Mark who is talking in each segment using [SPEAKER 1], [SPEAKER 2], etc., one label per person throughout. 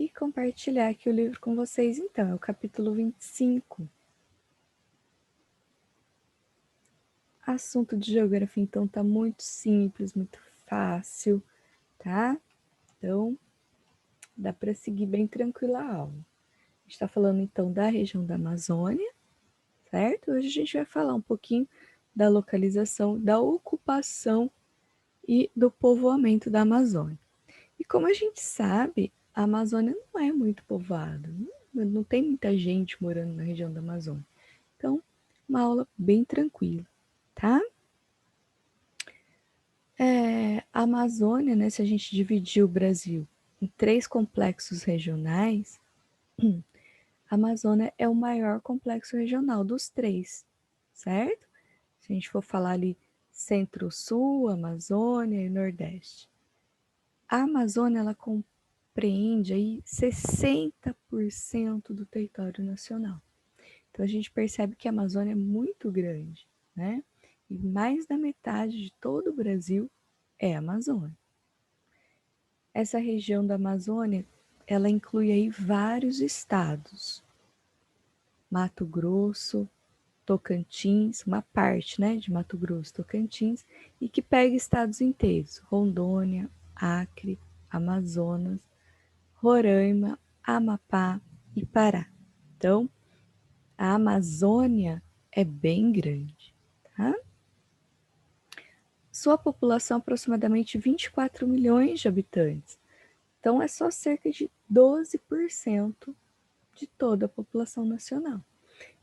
[SPEAKER 1] e compartilhar aqui o livro com vocês, então. É o capítulo 25. Assunto de geografia, então, tá muito simples, muito fácil, tá? Então, dá para seguir bem tranquila a aula. A gente está falando, então, da região da Amazônia, certo? Hoje a gente vai falar um pouquinho da localização, da ocupação e do povoamento da Amazônia. E como a gente sabe, a Amazônia não é muito povoada, não tem muita gente morando na região da Amazônia. Então, uma aula bem tranquila, tá? A Amazônia, né, se a gente dividir o Brasil em 3 complexos regionais, a Amazônia é o maior complexo regional dos 3, certo? Se a gente for falar ali Centro-Sul, Amazônia e Nordeste. A Amazônia, ela compreende aí 60% do território nacional. Então a gente percebe que a Amazônia é muito grande, né? E mais da metade de todo o Brasil é a Amazônia. Essa região da Amazônia, ela inclui aí vários estados. Mato Grosso, Tocantins, uma parte, né, de Mato Grosso, Tocantins, e que pega estados inteiros, Rondônia, Acre, Amazonas, Roraima, Amapá e Pará. Então, a Amazônia é bem grande, tá? Sua população é aproximadamente 24 milhões de habitantes. Então, é só cerca de 12% de toda a população nacional.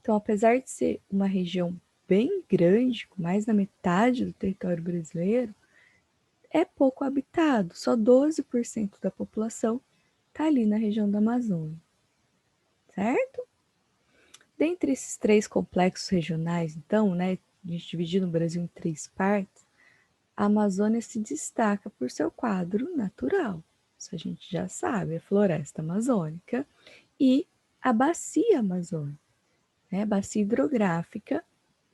[SPEAKER 1] Então, apesar de ser uma região bem grande, com mais da metade do território brasileiro, é pouco habitado. Só 12% da população está ali na região da Amazônia, certo? Dentre esses 3 complexos regionais, então, né, a gente dividindo o Brasil em 3 partes, a Amazônia se destaca por seu quadro natural. Isso a gente já sabe, a floresta amazônica e a bacia amazônica, né, a bacia hidrográfica,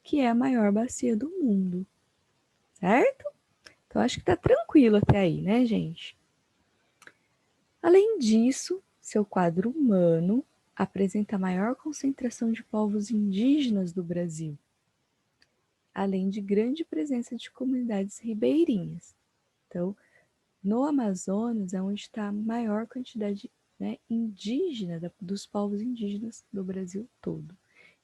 [SPEAKER 1] que é a maior bacia do mundo, certo? Então, acho que tá tranquilo até aí, né, gente? Além disso, seu quadro humano apresenta a maior concentração de povos indígenas do Brasil, além de grande presença de comunidades ribeirinhas. Então, no Amazonas é onde está a maior quantidade, né, indígena, dos povos indígenas do Brasil todo.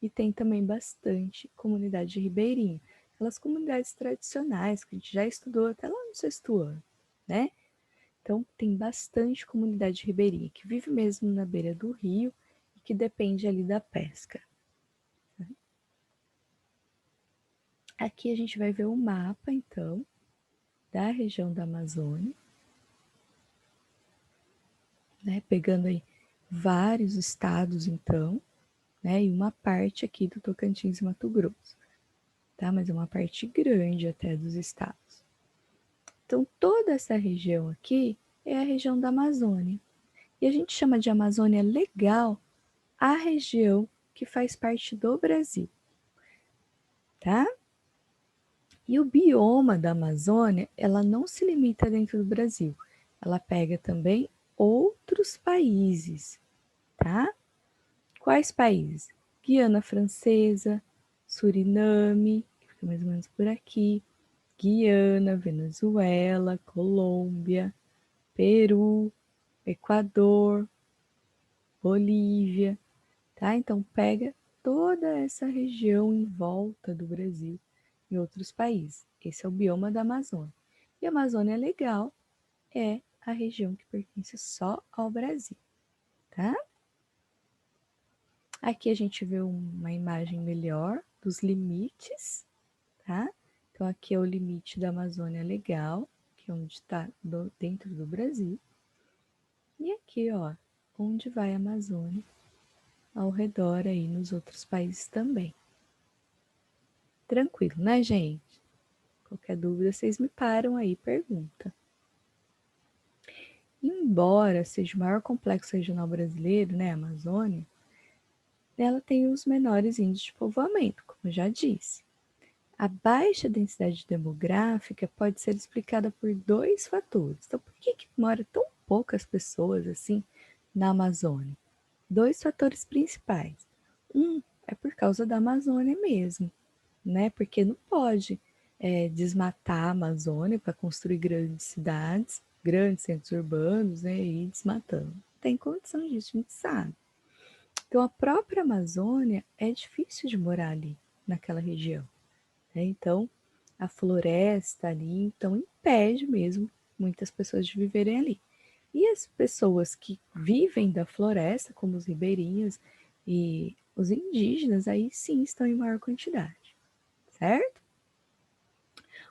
[SPEAKER 1] E tem também bastante comunidade ribeirinha, aquelas comunidades tradicionais que a gente já estudou até lá no 6º ano, né? Então, tem bastante comunidade ribeirinha que vive mesmo na beira do rio e que depende ali da pesca. Aqui a gente vai ver o mapa, então, da região da Amazônia, né? Pegando aí vários estados, então, né? E uma parte aqui do Tocantins e Mato Grosso, tá? Mas é uma parte grande até dos estados. Então, toda essa região aqui é a região da Amazônia. E a gente chama de Amazônia Legal a região que faz parte do Brasil, tá? E o bioma da Amazônia, ela não se limita dentro do Brasil. Ela pega também outros países, tá? Quais países? Guiana Francesa, Suriname, que fica mais ou menos por aqui, Guiana, Venezuela, Colômbia, Peru, Equador, Bolívia, tá? Então pega toda essa região em volta do Brasil e outros países. Esse é o bioma da Amazônia. E a Amazônia Legal é a região que pertence só ao Brasil, tá? Aqui a gente vê uma imagem melhor dos limites, tá? Então aqui é o limite da Amazônia Legal, que é onde está dentro do Brasil. E aqui, ó, onde vai a Amazônia, ao redor aí nos outros países também. Tranquilo, né, gente? Qualquer dúvida, vocês me param aí, pergunta. Embora seja o maior complexo regional brasileiro, né, a Amazônia, ela tem os menores índices de povoamento, como eu já disse. A baixa densidade demográfica pode ser explicada por 2 fatores. Então, por que mora tão poucas pessoas assim na Amazônia? Dois fatores principais. Um é por causa da Amazônia mesmo, né? Porque não pode desmatar a Amazônia para construir grandes cidades, grandes centros urbanos, né? E ir desmatando. Não tem condição disso, a gente sabe. Então, a própria Amazônia é difícil de morar ali, naquela região, né? Então, a floresta ali, então, impede mesmo muitas pessoas de viverem ali. E as pessoas que vivem da floresta, como os ribeirinhos e os indígenas, aí sim estão em maior quantidade, certo?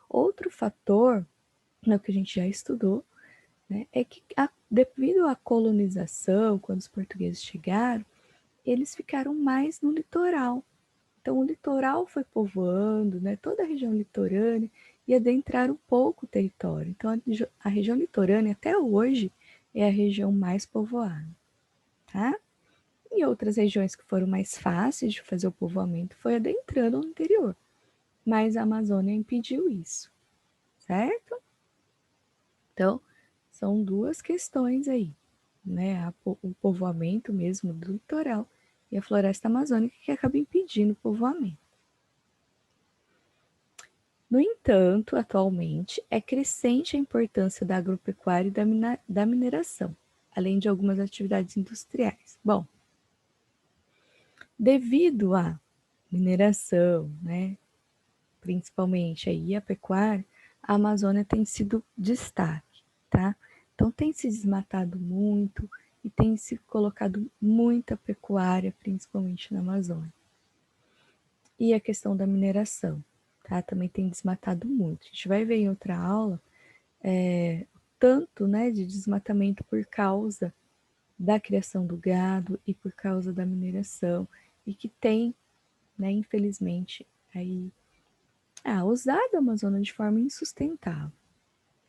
[SPEAKER 1] Outro fator, né, que a gente já estudou, né, é que devido à colonização, quando os portugueses chegaram, eles ficaram mais no litoral. Então, o litoral foi povoando, né, toda a região litorânea, e adentraram um pouco o território. Então, a região litorânea, até hoje, é a região mais povoada, tá? E outras regiões que foram mais fáceis de fazer o povoamento foi adentrando no interior. Mas a Amazônia impediu isso, certo? Então, são duas questões aí, né? O povoamento mesmo do litoral e a floresta amazônica que acaba impedindo o povoamento. No entanto, atualmente, é crescente a importância da agropecuária e da mineração, além de algumas atividades industriais. Bom, devido à mineração, né, principalmente aí a pecuária, a Amazônia tem sido destaque, tá? Então tem se desmatado muito e tem se colocado muita pecuária, principalmente na Amazônia. E a questão da mineração, tá? Também tem desmatado muito. A gente vai ver em outra aula tanto, né, de desmatamento por causa da criação do gado e por causa da mineração e que tem, né, infelizmente, aí usado a Amazônia de forma insustentável,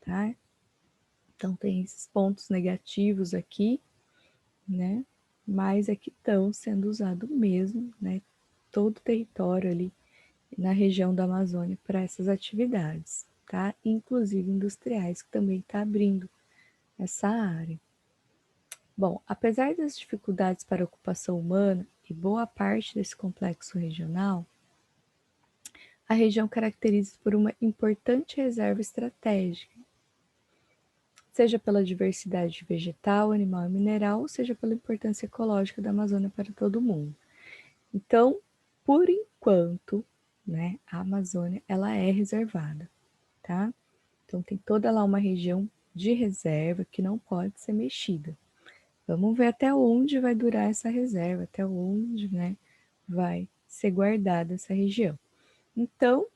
[SPEAKER 1] tá? Então tem esses pontos negativos aqui, né? Mas é que estão sendo usados mesmo, né? Todo o território ali na região da Amazônia para essas atividades, tá? Inclusive industriais, que também está abrindo essa área. Bom, apesar das dificuldades para a ocupação humana e boa parte desse complexo regional, a região caracteriza por uma importante reserva estratégica, seja pela diversidade vegetal, animal e mineral, seja pela importância ecológica da Amazônia para todo mundo. Então, por enquanto, né, a Amazônia ela é reservada, tá? Então tem toda lá uma região de reserva que não pode ser mexida. Vamos ver até onde vai durar essa reserva, até onde, né, vai ser guardada essa região. Então,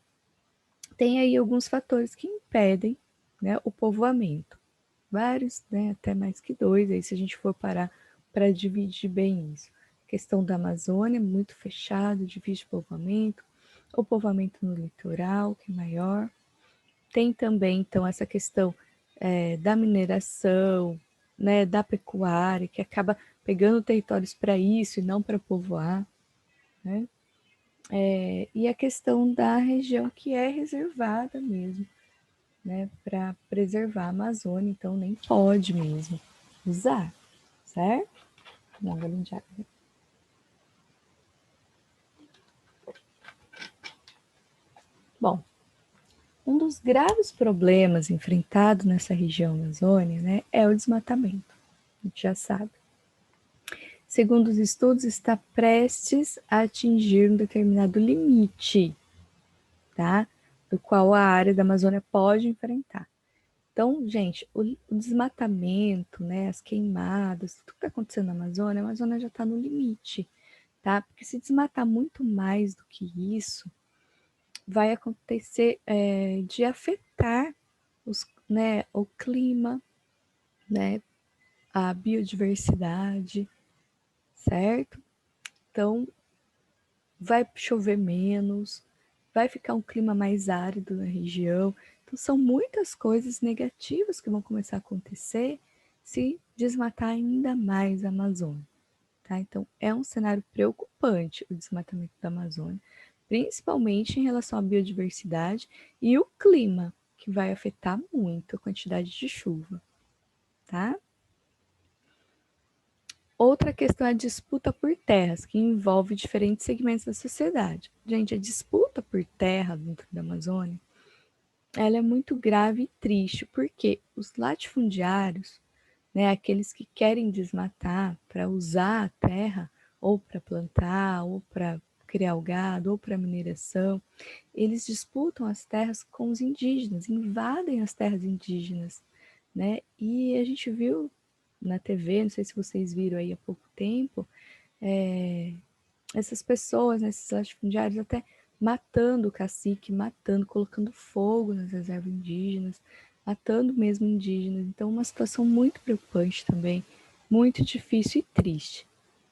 [SPEAKER 1] tem aí alguns fatores que impedem, né, o povoamento. Vários, né, até mais que dois, aí se a gente for parar para dividir bem isso. A questão da Amazônia, muito fechado, difícil povoamento. O povoamento no litoral, que é maior. Tem também, então, essa questão da mineração, né, da pecuária, que acaba pegando territórios para isso e não para povoar, né? E a questão da região que é reservada mesmo, né, para preservar a Amazônia, então nem pode mesmo usar, certo? Dá uma golinha de água. Bom, um dos graves problemas enfrentados nessa região amazônica, né, é o desmatamento. A gente já sabe. Segundo os estudos, está prestes a atingir um determinado limite, tá? Do qual a área da Amazônia pode enfrentar. Então, gente, o desmatamento, né, as queimadas, tudo que está acontecendo na Amazônia, a Amazônia já está no limite, tá? Porque se desmatar muito mais do que isso, vai acontecer de afetar né, o clima, né, a biodiversidade, certo? Então, vai chover menos, vai ficar um clima mais árido na região. Então, são muitas coisas negativas que vão começar a acontecer se desmatar ainda mais a Amazônia. Tá? Então, é um cenário preocupante o desmatamento da Amazônia, principalmente em relação à biodiversidade e o clima, que vai afetar muito a quantidade de chuva. Tá? Outra questão é a disputa por terras, que envolve diferentes segmentos da sociedade. Gente, a disputa por terra dentro da Amazônia, ela é muito grave e triste, porque os latifundiários, né, aqueles que querem desmatar para usar a terra, ou para plantar, ou para criar o gado, ou para mineração, eles disputam as terras com os indígenas, invadem as terras indígenas, né? E a gente viu na TV, não sei se vocês viram aí há pouco tempo, essas pessoas, né, esses latifundiários, até matando o cacique, matando, colocando fogo nas reservas indígenas, matando mesmo indígenas. Então, uma situação muito preocupante também, muito difícil e triste.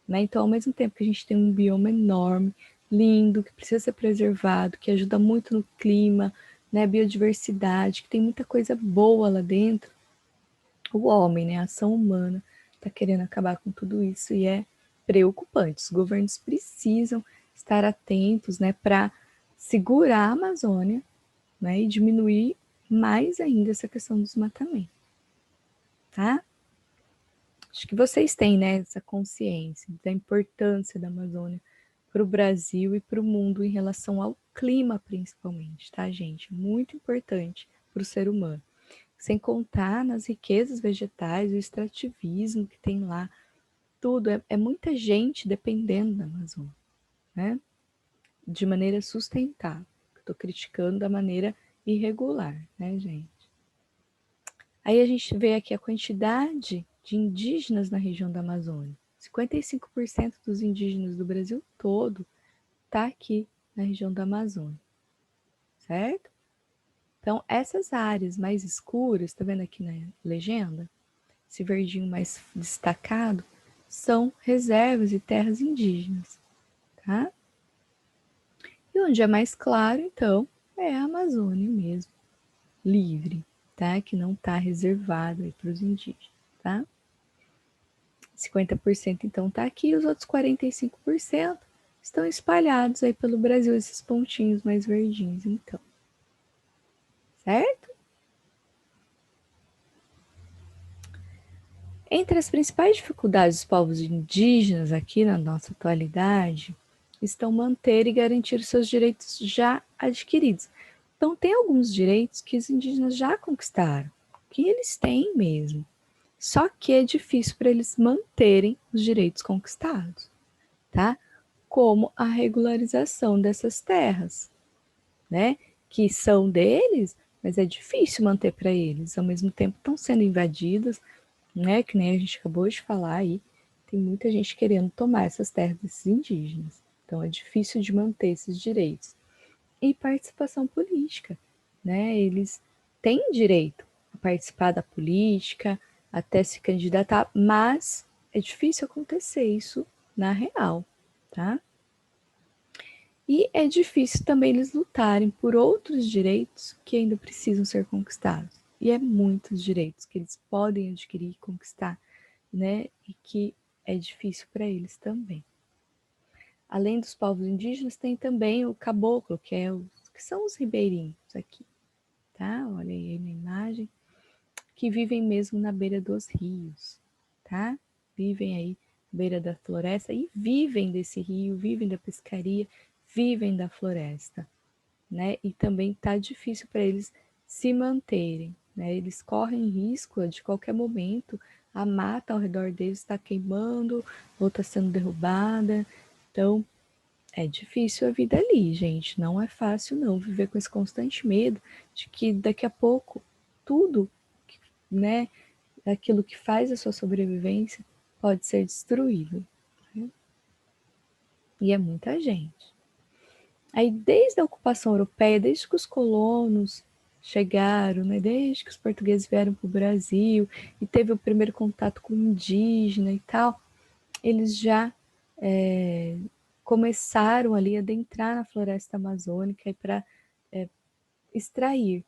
[SPEAKER 1] Né? Então, ao mesmo tempo que a gente tem um bioma enorme, lindo, que precisa ser preservado, que ajuda muito no clima, né, biodiversidade, que tem muita coisa boa lá dentro, o homem, né, a ação humana, está querendo acabar com tudo isso e é preocupante. Os governos precisam estar atentos, né, para segurar a Amazônia, né, e diminuir mais ainda essa questão do desmatamento, tá? Acho que vocês têm, né, essa consciência da importância da Amazônia para o Brasil e para o mundo em relação ao clima, principalmente, tá, gente? Muito importante para o ser humano. Sem contar nas riquezas vegetais, o extrativismo que tem lá, tudo. É muita gente dependendo da Amazônia, né? De maneira sustentável. Estou criticando da maneira irregular, né, gente? Aí a gente vê aqui a quantidade de indígenas na região da Amazônia. 55% dos indígenas do Brasil todo está aqui na região da Amazônia, certo? Então, essas áreas mais escuras, tá vendo aqui na legenda? Esse verdinho mais destacado, são reservas e terras indígenas, tá? E onde é mais claro, então, é a Amazônia mesmo, livre, tá? Que não está reservado aí para os indígenas, tá? 50% então está aqui, e os outros 45% estão espalhados aí pelo Brasil, esses pontinhos mais verdinhos, então. Certo? Entre as principais dificuldades dos povos indígenas aqui na nossa atualidade estão manter e garantir seus direitos já adquiridos. Então, tem alguns direitos que os indígenas já conquistaram, que eles têm mesmo. Só que é difícil para eles manterem os direitos conquistados, tá? Como a regularização dessas terras, né? Que são deles, mas é difícil manter para eles. Ao mesmo tempo, estão sendo invadidas, né? Que nem a gente acabou de falar aí, tem muita gente querendo tomar essas terras desses indígenas. Então é difícil de manter esses direitos. E participação política, né? Eles têm direito a participar da política, até se candidatar, mas é difícil acontecer isso na real, tá? E é difícil também eles lutarem por outros direitos que ainda precisam ser conquistados. E é muitos direitos que eles podem adquirir e conquistar, né? E que é difícil para eles também. Além dos povos indígenas, tem também o caboclo, que são os ribeirinhos aqui, tá? Olha aí na imagem, que vivem mesmo na beira dos rios, tá? Vivem aí na beira da floresta e vivem desse rio, vivem da pescaria, vivem da floresta, né? E também tá difícil para eles se manterem, né? Eles correm risco de qualquer momento a mata ao redor deles está queimando ou está sendo derrubada. Então, é difícil a vida ali, gente. Não é fácil não viver com esse constante medo de que daqui a pouco tudo, né, aquilo que faz a sua sobrevivência pode ser destruído, né? E é muita gente. Aí, desde a ocupação europeia, desde que os colonos chegaram, né, desde que os portugueses vieram para o Brasil e teve o primeiro contato com o indígena e tal, eles já começaram ali a adentrar na floresta amazônica para extrair,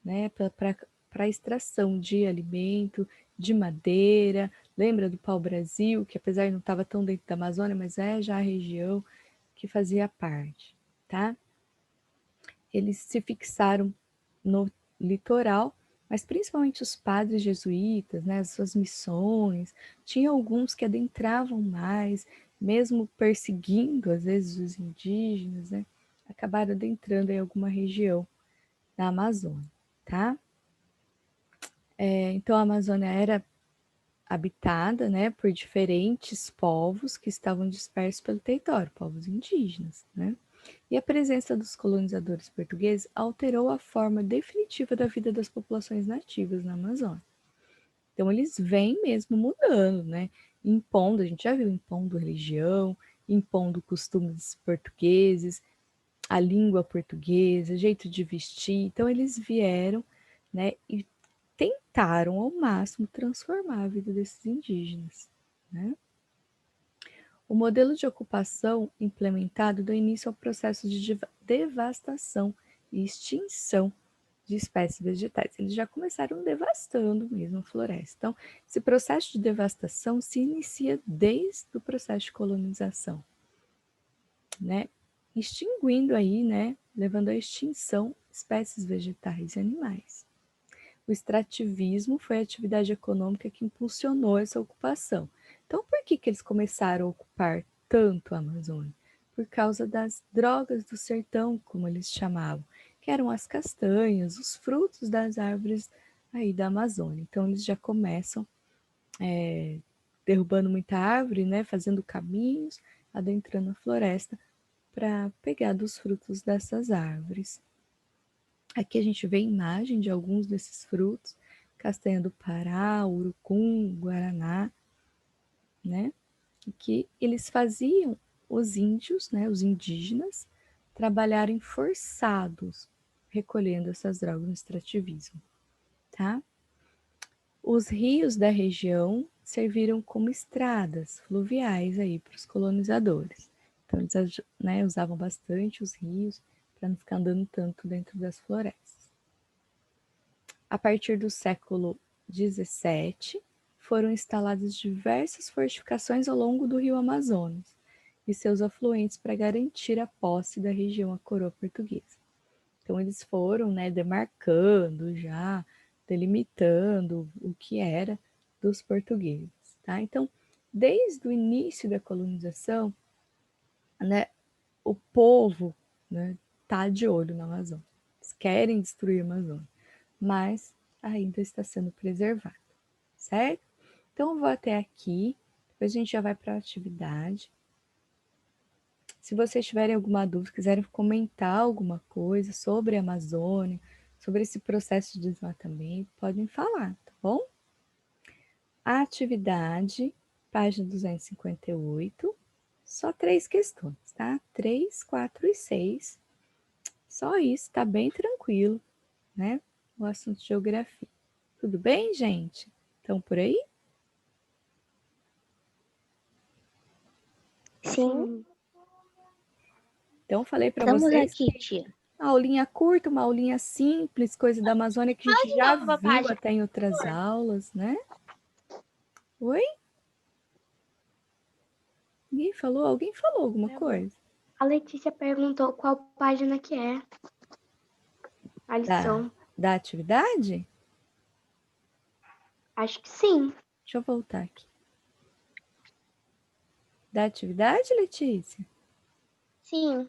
[SPEAKER 1] né, para extração de alimento, de madeira. Lembra do pau-brasil, que apesar de não estava tão dentro da Amazônia, mas é já a região que fazia parte, tá? Eles se fixaram no litoral, mas principalmente os padres jesuítas, né, as suas missões, tinha alguns que adentravam mais, mesmo perseguindo, às vezes, os indígenas, né, acabaram adentrando em alguma região da Amazônia, tá? Então, a Amazônia era habitada, né, por diferentes povos que estavam dispersos pelo território, povos indígenas, né? E a presença dos colonizadores portugueses alterou a forma definitiva da vida das populações nativas na Amazônia. Então, eles vêm mesmo mudando, né? Impondo, a gente já viu impondo religião, impondo costumes portugueses, a língua portuguesa, jeito de vestir. Então, eles vieram, né, e tentaram ao máximo transformar a vida desses indígenas, né? O modelo de ocupação implementado deu início ao processo de devastação e extinção de espécies vegetais. Eles já começaram devastando mesmo a floresta. Então, esse processo de devastação se inicia desde o processo de colonização, né? Extinguindo aí, né? Levando à extinção espécies vegetais e animais. O extrativismo foi a atividade econômica que impulsionou essa ocupação. Então, por que eles começaram a ocupar tanto a Amazônia? Por causa das drogas do sertão, como eles chamavam, que eram as castanhas, os frutos das árvores aí da Amazônia. Então, eles já começam derrubando muita árvore, né, fazendo caminhos, adentrando a floresta para pegar dos frutos dessas árvores. Aqui a gente vê imagem de alguns desses frutos, castanha do Pará, urucum, guaraná, né? E que eles faziam os índios, né, os indígenas, trabalharem forçados, recolhendo essas drogas no extrativismo, tá? Os rios da região serviram como estradas fluviais aí para os colonizadores. Então eles, né, usavam bastante os rios para não ficar andando tanto dentro das florestas. A partir do século XVII, foram instaladas diversas fortificações ao longo do rio Amazonas e seus afluentes para garantir a posse da região à coroa portuguesa. Então, eles foram, né, demarcando já, delimitando o que era dos portugueses. Tá? Então, desde o início da colonização, né, o povo, né, tá de olho na Amazônia. Eles querem destruir a Amazônia, mas ainda está sendo preservado, certo? Então, eu vou até aqui, depois a gente já vai para a atividade. Se vocês tiverem alguma dúvida, quiserem comentar alguma coisa sobre a Amazônia, sobre esse processo de desmatamento, podem falar, tá bom? A atividade, página 258, só 3 questões, tá? 3, 4 e 6. Só isso, tá bem tranquilo, né? O assunto de geografia. Tudo bem, gente? Estão por aí?
[SPEAKER 2] Sim.
[SPEAKER 1] Então, falei para
[SPEAKER 2] Estamos
[SPEAKER 1] vocês
[SPEAKER 2] aqui, tia.
[SPEAKER 1] uma aulinha curta, uma aulinha simples, coisa da Amazônia que a gente já viu até em outras aulas, né? Oi? Ninguém falou? Alguém falou alguma coisa?
[SPEAKER 2] A Letícia perguntou qual página que é a lição.
[SPEAKER 1] Da atividade?
[SPEAKER 2] Acho que sim.
[SPEAKER 1] Deixa eu voltar aqui. Da atividade, Letícia?
[SPEAKER 2] Sim.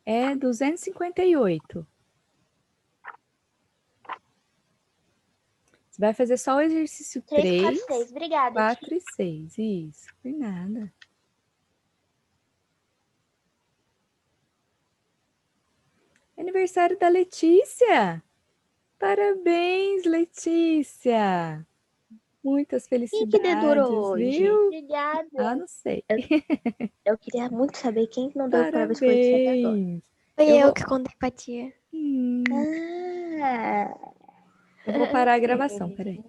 [SPEAKER 1] É 258. Você vai fazer só o exercício
[SPEAKER 2] 3, 4,
[SPEAKER 1] 3,
[SPEAKER 2] 6. Obrigada,
[SPEAKER 1] 4
[SPEAKER 2] tia.
[SPEAKER 1] e 6. Isso, por nada. Aniversário da Letícia! Parabéns, Letícia! Muitas
[SPEAKER 2] Quem que dedurou
[SPEAKER 1] felicidades,
[SPEAKER 2] hoje?
[SPEAKER 1] viu?
[SPEAKER 2] Obrigada.
[SPEAKER 1] Ah, não sei.
[SPEAKER 2] Eu queria muito saber quem que não deu parabéns pra Letícia até agora.
[SPEAKER 1] Parabéns!
[SPEAKER 3] Foi eu
[SPEAKER 1] vou...
[SPEAKER 3] que contei pra tia.
[SPEAKER 2] Ah.
[SPEAKER 1] Eu vou parar a gravação, peraí.